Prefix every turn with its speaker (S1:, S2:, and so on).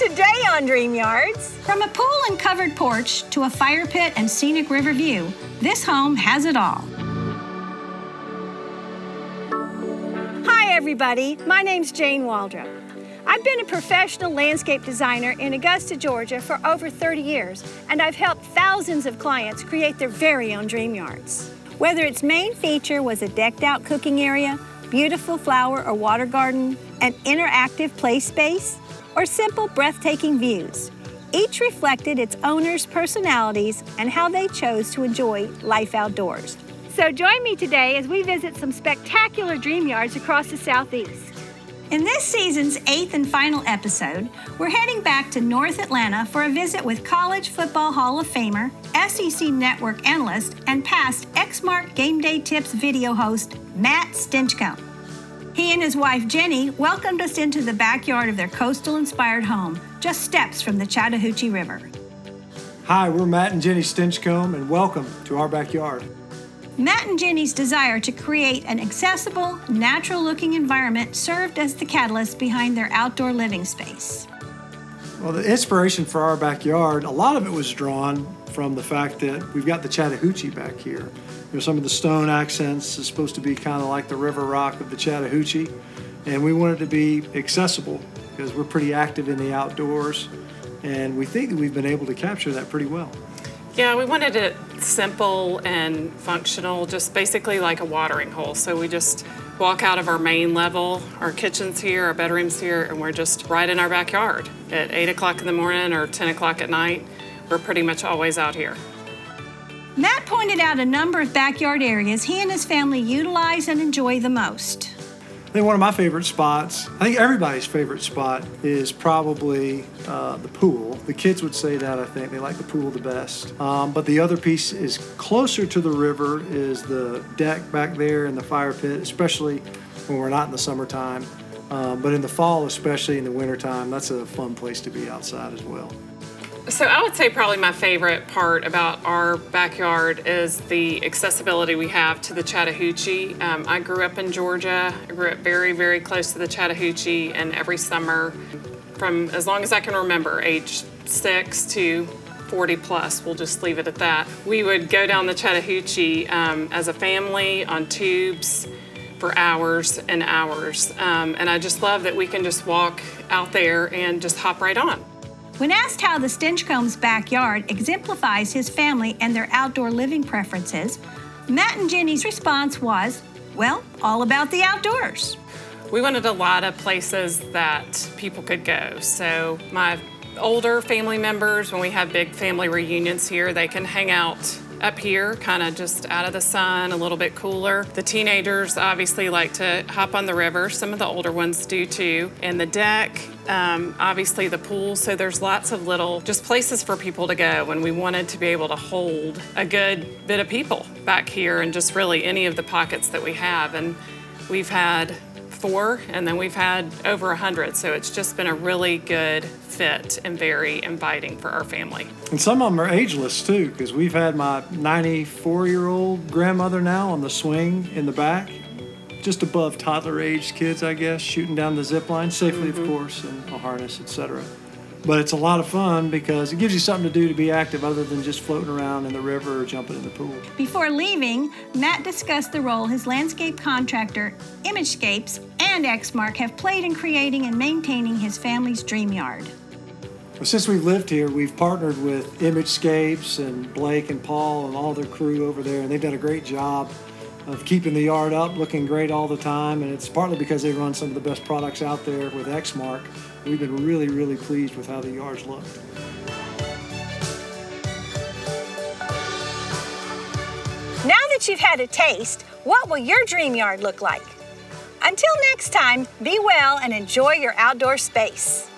S1: Today on Dream Yards.
S2: From a pool and covered porch to a fire pit and scenic river view, this home has it all.
S1: Hi everybody, my name's Jane Waldrop. I've been a professional landscape designer in Augusta, Georgia for over 30 years, and I've helped thousands of clients create their very own dream yards. Whether its main feature was a decked out cooking area, beautiful flower or water garden, an interactive play space, or simple breathtaking views, each reflected its owner's personalities and how they chose to enjoy life outdoors. So join me today as we visit some spectacular dream yards across the Southeast.
S2: In this season's 8th and final episode, we're heading back to North Atlanta for a visit with College Football Hall of Famer, SEC Network analyst, and past Exmark Game Day Tips video host, Matt Stinchcomb. He and his wife, Jenny, welcomed us into the backyard of their coastal-inspired home, just steps from the Chattahoochee River.
S3: Hi, we're Matt and Jenny Stinchcomb, and welcome to our backyard.
S2: Matt and Jenny's desire to create an accessible, natural-looking environment served as the catalyst behind their outdoor living space.
S3: Well, the inspiration for our backyard, a lot of it was drawn from the fact that we've got the Chattahoochee back here. Some of the stone accents is supposed to be kind of like the river rock of the Chattahoochee, and we wanted to be accessible because we're pretty active in the outdoors, and we think that we've been able to capture that pretty well.
S4: Yeah, we wanted it simple and functional, just basically like a watering hole. So we just walk out of our main level, our kitchen's here, our bedroom's here, and we're just right in our backyard. At 8 o'clock in the morning or 10 o'clock at night, we're pretty much always out here.
S2: Matt pointed out a number of backyard areas he and his family utilize and enjoy the most.
S3: I think one of my favorite spots, I think everybody's favorite spot, is probably the pool. The kids would say that, I think. They like the pool the best. But the other piece is closer to the river is the deck back there and the fire pit, especially when we're not in the summertime. But in the fall, especially in the wintertime, that's a fun place to be outside as well.
S4: So I would say probably my favorite part about our backyard is the accessibility we have to the Chattahoochee. I grew up in Georgia. I grew up very, very close to the Chattahoochee, and every summer, from as long as I can remember, age 6 to 40 plus, we'll just leave it at that. We would go down the Chattahoochee as a family on tubes for hours and hours. And I just love that we can just walk out there and just hop right on.
S2: When asked how the Stinchcomb's backyard exemplifies his family and their outdoor living preferences, Matt and Jenny's response was, well, all about the outdoors.
S4: We wanted a lot of places that people could go. So my older family members, when we have big family reunions here, they can hang out up here, kind of just out of the sun, a little bit cooler. The teenagers obviously like to hop on the river. Some of the older ones do too. And the deck, obviously the pool. So there's lots of little just places for people to go. And we wanted to be able to hold a good bit of people back here and just really any of the pockets that we have. And we've had 4, and then we've had over 100. So it's just been a really good fit and very inviting for our family.
S3: And some of them are ageless too, because we've had my 94-year-old grandmother now on the swing in the back, just above toddler-aged kids, I guess, shooting down the zip line safely, of course, and a harness, etc. But it's a lot of fun because it gives you something to do to be active other than just floating around in the river or jumping in the pool.
S2: Before leaving, Matt discussed the role his landscape contractor, Imagescapes, and Exmark have played in creating and maintaining his family's dream yard.
S3: Well, since we've lived here, we've partnered with Imagescapes and Blake and Paul and all their crew over there, and they've done a great job of keeping the yard up, looking great all the time, and it's partly because they run some of the best products out there with Exmark. We've been really, really pleased with how the yards look.
S1: Now that you've had a taste, what will your dream yard look like? Until next time, be well and enjoy your outdoor space.